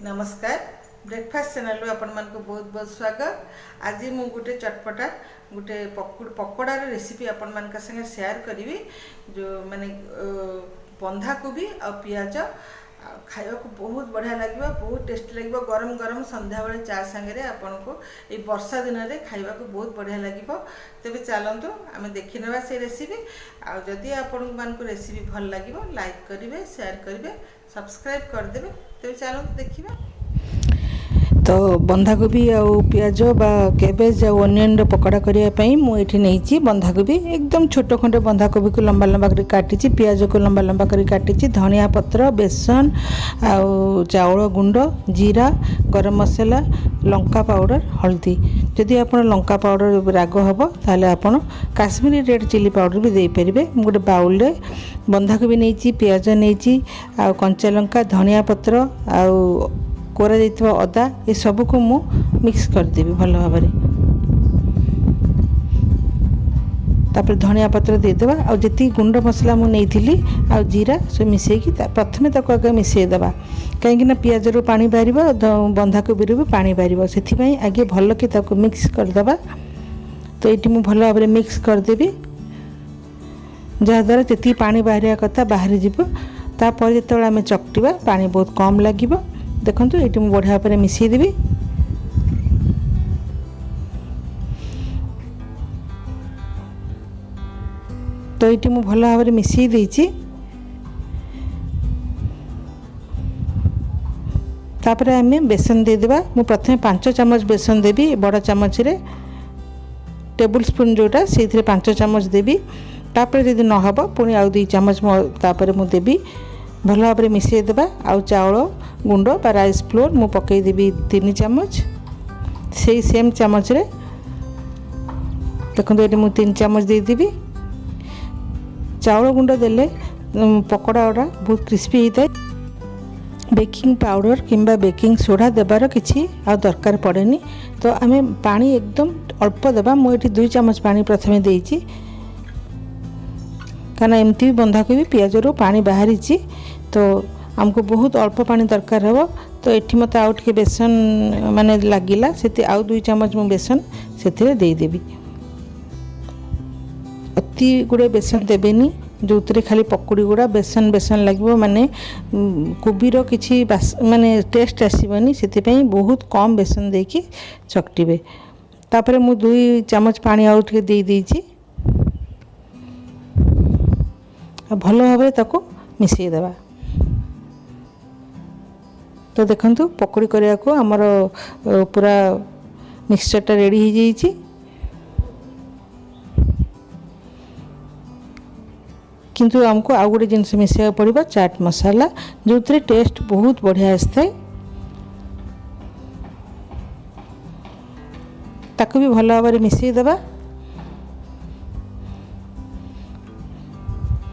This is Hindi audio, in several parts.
नमस्कार ब्रेकफास्ट चैनल रू आपण मान को बहुत बहुत स्वागत। आज मु गोटे चटपटा गोटे पकोड़ार रेसिपी आपण मान संगे शेयर करी जो माने बंधा कोबी आ पियाज खाया को बहुत बढ़िया लगे, बहुत टेस्टी लगे। गरम गरम संध्या बेले चा सांगे आपण को ये वर्षा दिन में खाइबा को बहुत बढ़िया लगे। तेज चलतु आम देखी ना से रेसिपी। आदि आपण मान को रेसिपी भल लगे लाइक करेंगे, शेयर करेंगे, सब्सक्राइब करदे। तेज चलतु देखा। तो बंधाकोबी आ पियाज बा कैबेज आ ओनियन पकोड़ा करने मुझे नहीं बंधाकोबी एकदम छोट खंडे बंधाकोबी को लंबा लंबा कर काटी, पियाज को लंबा लंबा कर काटी, धनिया पत्र, बेसन आ चाउल गुंड, जीरा, गरम मसला, लंका पाउडर, हल्दी। जदि आप लंका पाउडर राग हम ताले आपण काश्मीरी रेड चिली पाउडर भी दे पारे। गोटे बाउल रे बंधाकोबी नहीं, पियाज नहीं, आ कंचा लंका, धनिया पत्र आ कोरा जाइथिबा अदा ये सब को मु मिक्स कर देबी भल भाव में। तापर धनिया पत्र दे देबा आ जति गुंड मसला मु नहीं थिली आ जीरा से मिसेकी प्रथमे ताको आगे मिसे देबा, कहीं ना पियाज रो पानी बाहरिबो, बंधाकोबी रो भी पानी बाहरिबो, सेथि पई आगे भल के ताको मिक्स कर देबा। तो एटी मु भल भाव में मिक्स कर देबी, जहा द्वारा जति पानी बाहरिया कथा बाहरी जिवो। तापर जेतेबेला आमे चकटिबा पानी बहुत कम लागिबो। देखो ये मुझे बढ़िया भाव में मिसईदेवी। तो ये मुझे भल भाव में मिसई देछि। तापर आमे बेसन दे देबा। मु प्रथमे 5 चम्मच बेसन देबी, बड़ चम्मच रे टेबल स्पून जोटा से 5 चम्मच देबी। तापर जदि न हबो पुणी आउ 2 चम्मच तापर मु देबी। भल भाव में मिसई देबा। आउ चाउल गुंड बा राइस फ्लोर मु पकई देबी 3 चम्मच, से सेम चम्मच रे देखो ये मु 3 चम्मच दे देबी। चाउल गुंड देले पकोड़ा गुड़ा बहुत क्रिस्पी होता है। बेकिंग पाउडर किंबा बेकिंग सोडा देबार किसी आ दरकार पड़ेनी। तो आमे पानी एकदम अल्प देबा। मु एठी 2 चम्मच पानी प्रथमे देइछि, काना एमती बंधाकोबी पियाज रो पानी बाहरी, तो हमको बहुत अल्प पानी दरकार हो। तो ये मत आउ टे बेसन माने लगिला से आउ 2 चम्मच मु बेसन से देदेवी। अति गुड़े बेसन देवेनी जो खाली पकोड़ी गुड़ा बेसन बेसन लगे, माने कोबीर किसी माने टेस्ट आसबनी, से बहुत कम बेसन देकी चकटिबे। तापर मु 2 चम्मच पानी आउ टे दे देइछि। भल भाव ताको मिसई देबा। तो देखंतु पकोड़ी करिया को हमर पूरा मिक्सचरटा रेडी हो जाइए। किंतु हमको आउ गोटे जिनस मिसैया पड़ो चाट मसाला, जो टेस्ट बहुत बढ़िया आसता। ताको भी भल भाव में मिसई देबा।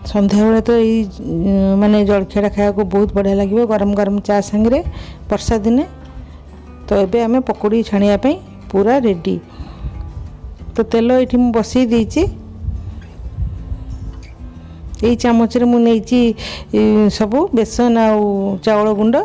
संध्या बेले तो ये माने जलखिया खाया को बहुत बढ़िया लगे गरम गरम चा सांगे वर्षा दिने। तो एबे आमे पकोड़ी छानिया पे पूरा रेडी। तो तेल ये बसई देइछि। यही चामच रे मु नेइछि सब बेसन आ चाउल गुंड।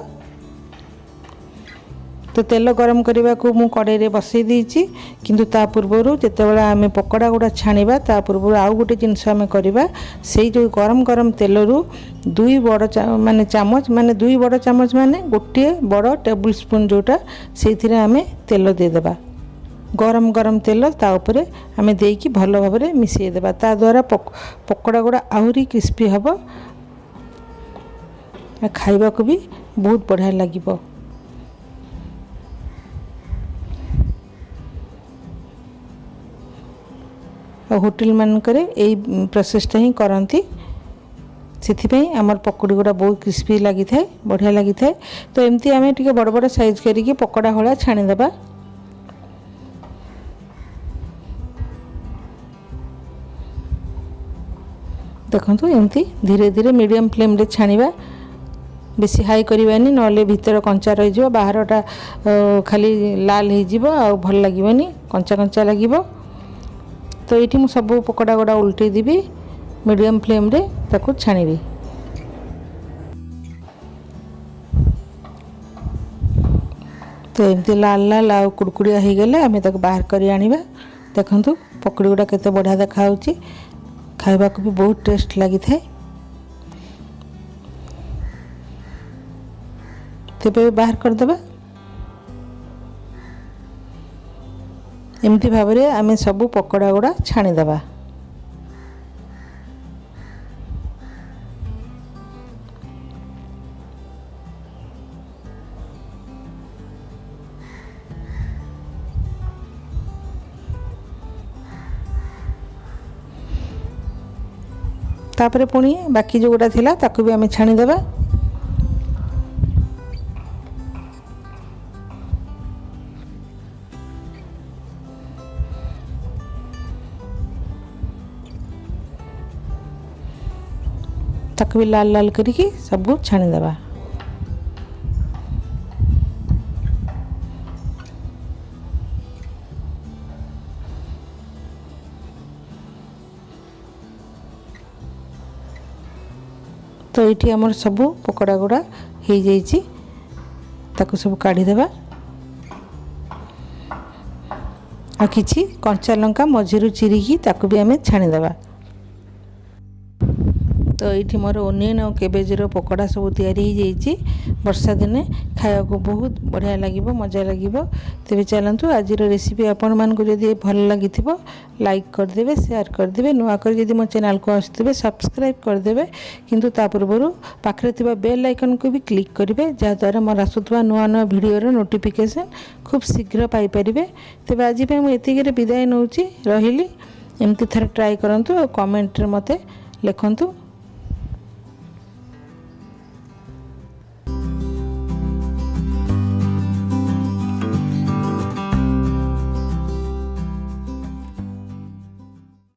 तो तेल गरम करने को मु कड़ाई रे बसई देइछि। किंतु ता पूर्व जितेबाला आमे पकोड़ा गुड़ा छाणिबा ता पूर्व आउ गोटे जिनस आमे करबा। से जो गरम गरम तेल रु 2 बड़ माने चामच माने 2 बड़ चामच माने गोटे बड़ टेबल स्पून जोटा से आमे तेल दे देबा। गरम गरम तेल ता ऊपर आमे देकी भल भाव में मिसई देबा। ता द्वारा पकोड़ा गुड़ा आहुरी क्रिस्पी हबो, खाइबा को भी बहुत बढ़िया लागिबो। होटेल मानकरे यही प्रोसेसटा ही करती, से आमर पकोड़ी गुड़ा बहुत क्रिस्पी लगी था, बढ़िया लगी था। तो एमती आम टे बड़ बड़ साइज करके पकोड़ा भाया छाणीदेबा। देखो एमती धीरे धीरे मीडियम फ्लेम रे छाणीबा, बेसी हाई करवानी ना भितर कंचा रही बाहरटा खाली लाल हो भल लगे कंचा कंचा लगे। तो ये मुझे सब पकोड़ा गुड़ा उल्टे देवी मीडियम फ्लेम रे ताको छाणीबी। तो एमती लाल लाल आ कुड़कुड़िया हो गले आम बाहर कर आनिबा। देखंतु पकड़ी गुड़ा केते बढ़िया देखा होची, खाइबा को भी बहुत टेस्ट लगी थाए। तेबे बाहर कर देबा। एमती भाव में आम सब पकोड़ा गुड़ा छाणीदेबा। तापरे पुणी बाकी जो गुड़ा थिला ताकू भी आम छाणीदेबा। ताकू भी लाल लाल करिकी सब छाणीदेबा। तो ये आमर सब पकोड़ा गुड़ा हो जाइए, ताकू सब काढ़ीदेबा। आ किछि कंचा लंका मझिरु चिरिकी ताकू भी आम छाणीदेबा। तो ये मोर ओनियन और कैबेज पकोड़ा सब तैयारी वर्षा दिने खाया को बहुत बढ़िया लगे, मजा लगे। तेरे चलतु आज रेसिपी आपण मानक जदि भल लगी लाइक करदे, शेयर करदे, नुआकर जदि मो चैनल को आसुवे सब्सक्राइब करदे। किंतु ता पूर्व पाखरे थिबा बेल आइकन को भी क्लिक करेंगे, जहाँद्वारा मोर आसुवा नुआ नुआ भिडियो नोटिफिकेशन खूब शीघ्र पाइपर। तेज आज मुझे विदाय नौची रही। एमती थरे ट्राई करंतु और कमेंट रे मते लिखंतु।